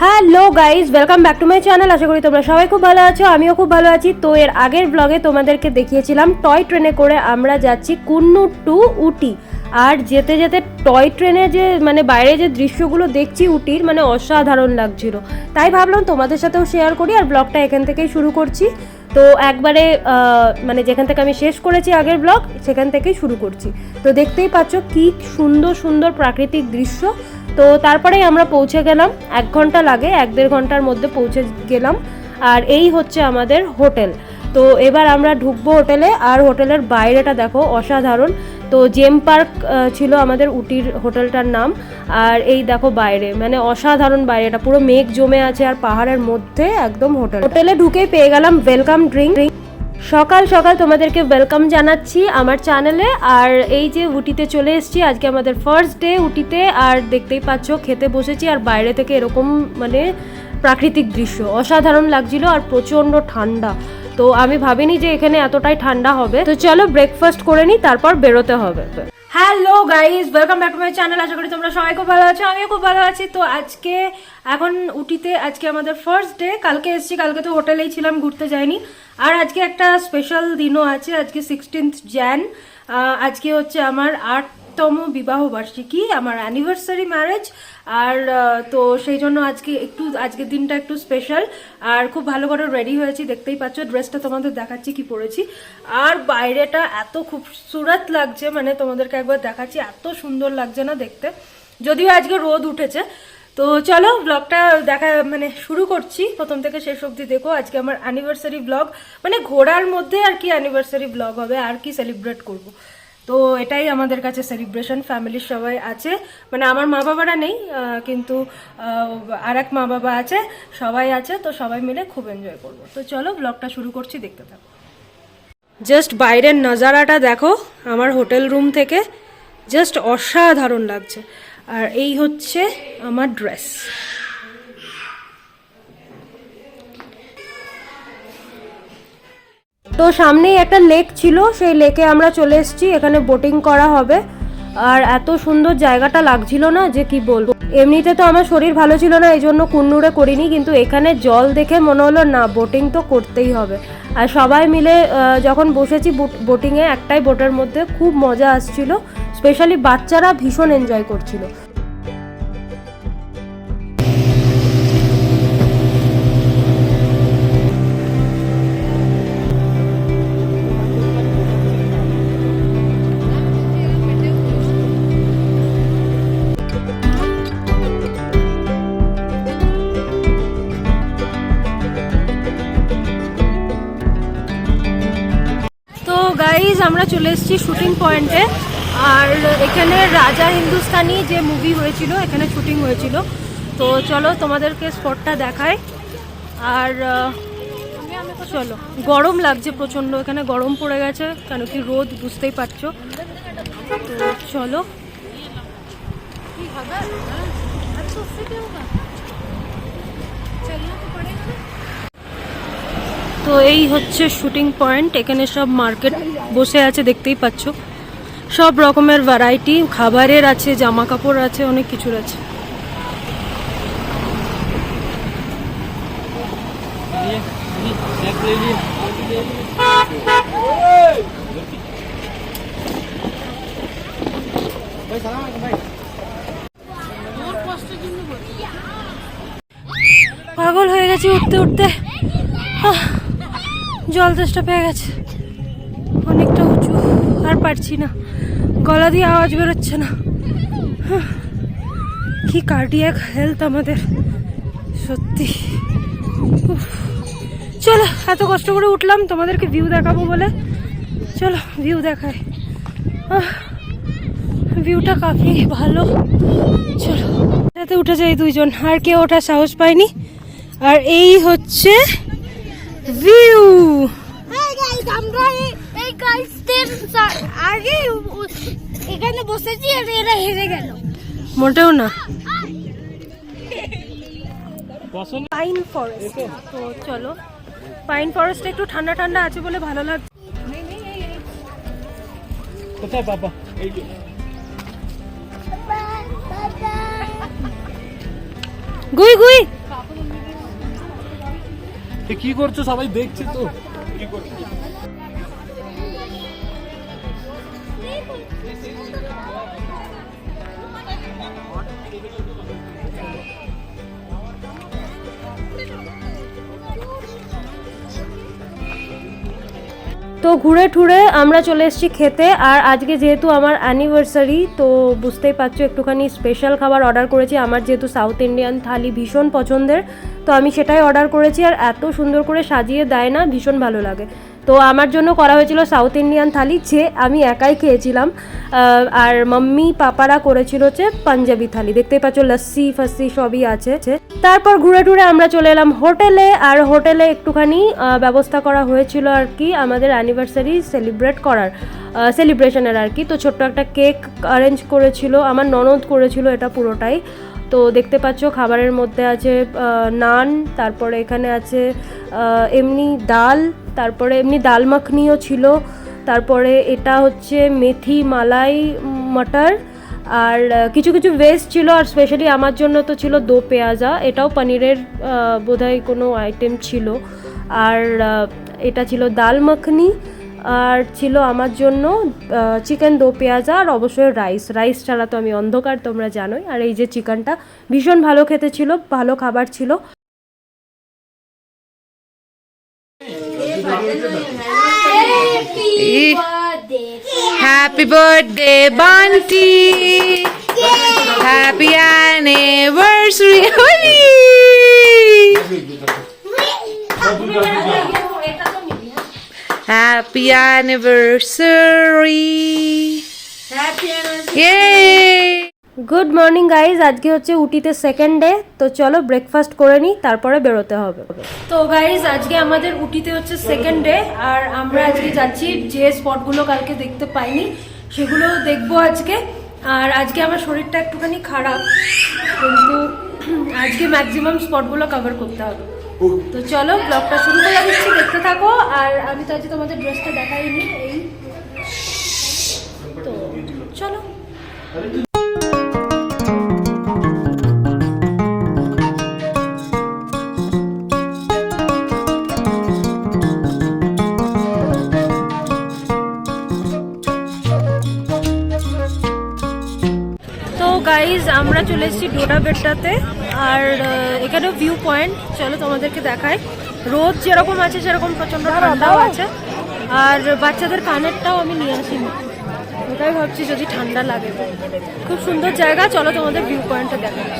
Hello guys, welcome back to my channel. আশা করি তোমরা সবাই খুব ভালো আছো, আমিও খুব ভালো আছি। তো এর আগের ব্লগে তোমাদেরকে দেখিয়েছিলাম টয় ট্রেনে করে আমরা যাচ্ছি কুন্নুর টু উটি। আর যেতে যেতে টয় ট্রেনে যে বাইরে যে দৃশ্যগুলো দেখছি উটির অসাধারণ লাগছিল, তাই ভাবলাম তোমাদের সাথেও শেয়ার করি। আর ব্লগটা এখান থেকেই শুরু করছি। তো একবারে যেখান থেকে আমি শেষ করেছি আগের ব্লগ, সেখান থেকেই শুরু করছি। তো দেখতেই পাচ্ছ কি সুন্দর সুন্দর প্রাকৃতিক দৃশ্য। তো তারপরেই আমরা পৌঁছে গেলাম, 1 ঘন্টা লাগে, 1-1.5 ঘন্টার মধ্যে পৌঁছে গেলাম। আর এই হচ্ছে আমাদের হোটেল। তো এবার আমরা ঢুকবো হোটেলে। আর হোটেলের বাইরেটা দেখো অসাধারণ। তো জেম পার্ক ছিল আমাদের উটির হোটেলটার নাম। আর এই দেখো বাইরে অসাধারণ, বাইরেটা পুরো মেঘ জমে আছে আর পাহাড়ের মধ্যে একদম হোটেলে ঢুকেই পেয়ে গেলাম ওয়েলকাম ড্রিঙ্ক। সকাল সকাল তোমাদেরকে ওয়েলকাম জানাচ্ছি আমার চ্যানেলে। আর এই যে উটিতে চলে এসেছি, আজকে আমাদের ফার্স্ট ডে উটিতে। আর দেখতেই পাচ্ছ খেতে বসেছি, আর বাইরে থেকে এরকম প্রাকৃতিক দৃশ্য অসাধারণ লাগছিল। আর প্রচণ্ড ঠান্ডা, তো আমি ভাবিনি যে এখানে এতটাই ঠান্ডা হবে। তো চলো ব্রেকফাস্ট করে নিই, তারপর বেরোতে হবে। Hello guys, welcome back to my channel. আশা করি তোমরা সবাই খুব ভালো আছো, আমিও খুব ভালো আছি। তো এখন উটিতে আজকে আমাদের ফার্স্ট ডে। কালকে এসেছি, কালকে তো হোটেলেই ছিলাম, ঘুরতে যাইনি। আর আজকে একটা স্পেশাল দিনও আছে, আজকে 16th jan। আজকে হচ্ছে আমার 8তম বিবাহ বার্ষিকী, আমার অ্যানিভার্সারি ম্যারেজ। আর তো সেই জন্য আজকের দিনটা একটু স্পেশাল। আর খুব ভালো করে রেডি হয়েছি, দেখতেই পাচ্ছ। ড্রেসটা তোমাদের দেখাচ্ছি কি পরেছি। আর বাইরেটা এত খুবসুরত লাগছে, তোমাদেরকে একবার দেখাচ্ছি, এত সুন্দর লাগছে না দেখতে। যদিও আজকে রোদ উঠেছে। তো চলো ব্লগটা দেখা শুরু করছি, প্রথম থেকে শেষ অবধি দেখো। আজকে আমার অ্যানিভার্সারি ব্লগ, ঘোরার মধ্যে আর কি অ্যানিভার্সারি ব্লগ হবে, আর কি সেলিব্রেট করব। তো এটাই আমাদের কাছে সেলিব্রেশন। ফ্যামিলির সবাই আছে, আমার মা বাবারা নেই, কিন্তু আর এক মা বাবা আছে, সবাই আছে। তো সবাই মিলে খুব এনজয় করব। তো চলো ব্লগটা শুরু করছি, দেখতে থাকো। জাস্ট বাইরের নজারাটা দেখো আমার হোটেল রুম থেকে, জাস্ট অসাধারণ লাগছে। আর এই হচ্ছে আমার ড্রেস। তো সামনেই একটা লেক ছিল, সেই লেকে আমরা চলে এসেছি। এখানে বোটিং করা হবে। আর এত সুন্দর জায়গাটা লাগছিল না যে কি বলবো। এমনিতে তো আমার শরীর ভালো ছিল না, এই জন্য কুন্নুরে করিনি, কিন্তু এখানে জল দেখে মনে হলো না, বোটিং তো করতেই হবে। আর সবাই মিলে যখন বসেছি বোটিংয়ে, একটাই বোটের মধ্যে, খুব মজা আসছিল। স্পেশালি বাচ্চারা ভীষণ এনজয় করছিল। গাইজ, আমরা চলে এসেছি শুটিং পয়েন্টে। আর এখানে রাজা হিন্দুস্তানি যে মুভি হয়েছিল, এখানে শুটিং হয়েছিল। তো চলো তোমাদেরকে স্পটটা দেখাই। আর চলো, গরম লাগছে প্রচণ্ড, এখানে গরম পড়ে গেছে, কেন কি রোদ, বুঝতেই পারছো। তো চলো। তো এই হচ্ছে শুটিং পয়েন্ট। এখানে সব মার্কেট বসে আছে, দেখতেই পাচ্ছ। সব রকমের ভ্যারাইটি, খাবারের আছে, জামা কাপড় আছে, অনেক কিছুর আছে। পাগল হয়ে গেছি উঠতে উঠতে, জল তেষ্টা পেয়ে গেছে, অনেকটা উঁচু, আর পারছি না, গলা দিয়ে আওয়াজ বেরোচ্ছে না। কি কার্ডিয়াক হেলথ আমাদের, সত্যি। চলো, এত কষ্ট করে উঠলাম তোমাদেরকে ভিউ দেখাবো বলে, চলো ভিউ দেখায়। ভিউটা কাফি ভালো। চলো, সাথে উঠে যাই দুইজন, আর কেউ ওঠার সাহস পায়নি। আর এই হচ্ছে ভিউ। আমরা এই গাইসদের আগে এখানে বসেছি, আর এরা হেরে গেল। মোটেও না, পাইন ফরেস্ট। তো চলো, পাইন ফরেস্টে একটু ঠান্ডা ঠান্ডা আছে বলে ভালো লাগছে। কোথায় বাবা? গুই গুই কি করছো সবাই দেখছে তো কি করছো তো ঘুরে ঠুরে আমরা চলে এসেছি খেতে। আর আজকে যেহেতু আমার অ্যানিভার্সারি, তো বুঝতেই পারছো একটুখানি স্পেশাল খাবার অর্ডার করেছি। আমার যেহেতু সাউথ ইন্ডিয়ান থালি ভীষণ পছন্দের, তো আমি সেটাই অর্ডার করেছি। আর এত সুন্দর করে সাজিয়ে দেয় না, ভীষণ ভালো লাগে। তো আমার জন্য করা হয়েছিল সাউথ ইন্ডিয়ান থালি, যে আমি একাই খেয়েছিলাম। আর মাম্মি পাপারা করেছিল হচ্ছে পাঞ্জাবি থালি। দেখতেই পাচ্ছ লস্যি ফাস্সি সবই আছে। তারপর ঘুরে টুরে আমরা চলে এলাম হোটেলে। আর হোটেলে একটুখানি ব্যবস্থা করা হয়েছিল আর কি আমাদের অ্যানিভার্সারি সেলিব্রেশনের আর কি। তো ছোট্ট একটা কেক অ্যারেঞ্জ করেছিল, আমার ননদ করেছিল এটা পুরোটাই। তো দেখতে পাচ্ছ খাবারের মধ্যে আছে নান, তারপরে এখানে আছে এমনি ডাল, তারপরে এমনি ডাল মাখনিও ছিল, তারপরে এটা হচ্ছে মেথি মালাই মটর, আর কিছু কিছু ভেজ ছিল। আর স্পেশালি আমার জন্য তো ছিল দো পেঁয়াজা, এটাও পনিরের বোধহয় কোনো আইটেম ছিল। আর এটা ছিল ডাল মাখনি, আর ছিল আমার জন্য চিকেন দো পেঁয়াজা, আর অবশ্যই রাইস ছাড়া তো আমি অন্ধকার, তোমরা জানোই। আর এই যে চিকেনটা ভীষণ ভালো খেতে ছিল, ভালো খাবার ছিল। Happy birthday, Banti! Happy anniversary, Holly! Happy anniversary! Yay! Good morning guys, আজকে হচ্ছে উটিতে সেকেন্ড ডে। তো চলো ব্রেকফাস্ট করে নিই, তারপরে বেরোতে হবে। তো গাইজ আজকে আমাদের উটিতে হচ্ছে সেকেন্ড ডে, আর আমরা আজকে যাচ্ছি যে স্পটগুলো কালকে দেখতে পাইনি সেগুলো দেখবো আজকে। আর আজকে আমার শরীরটা একটুখানি খারাপ, কিন্তু আজকে ম্যাক্সিমাম স্পটগুলো কভার করতে হবে। তো চলো ব্লগটা শুরু করে দিচ্ছি, দেখতে থাকো। আর আমি তো আজকে তোমাদের ড্রেসটা দেখাইনি, এই তো চলো। গাইজ আমরা চলে এসেছি ডোডা বেডটাতে। আর এখানেও ভিউ পয়েন্ট, চলো তোমাদেরকে দেখায়। রোদ যেরকম আছে সেরকম প্রচণ্ড ঠান্ডাও আছে। আর বাচ্চাদের কানেরটাও আমি নিয়ে আসিনি, ওটাই ভাবছি যদি ঠান্ডা লাগে। খুব সুন্দর জায়গা, চলো তোমাদের ভিউ পয়েন্টটা দেখাই।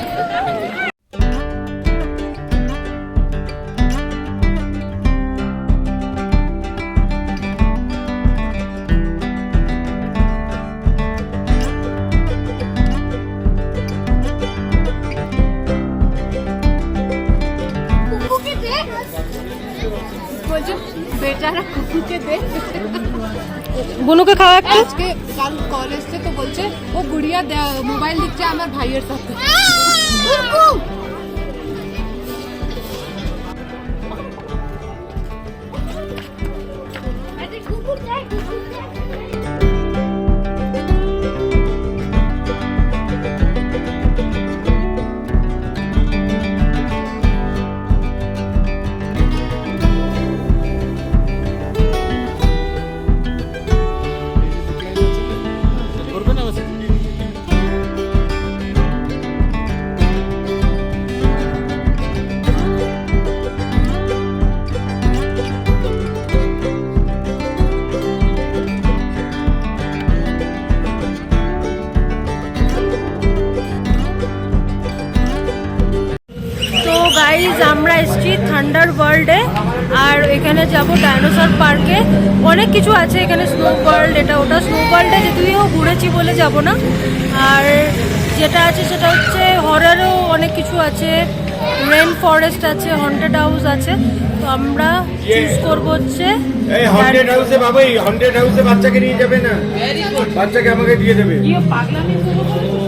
बेचारा कुकू के दे বুনুকে খাওয়া একটু। আজকে কাল কলেজ থেকে তো বলছে ও গুড়িয়া মোবাইল দিচ্ছে আমার ভাইয়ের সাথে। গাইজ আমরা এসেছি থান্ডার ওয়ার্ল্ডে, আর এখানে যাব ডাইনোসর পার্কে। অনেক কিছু আছে এখানে, স্নো ওয়ার্ল্ড, এটা ওটা। স্নো ওয়ার্ল্ডে যদিও ঘুরেছি বলে যাব না। আর যেটা আছে সেটা হচ্ছে হররও অনেক কিছু আছে, রেন ফরেস্ট আছে, হন্টেড হাউস আছে। তো আমরা চুজ করবো হচ্ছে এই হন্টেড হাউসে। বাবা এই হন্টেড হাউসে বাচ্চাকে নিয়ে যাবে না, বাচ্চাকে আমাকে দিয়ে দেবে। পাগলামি শুরু করে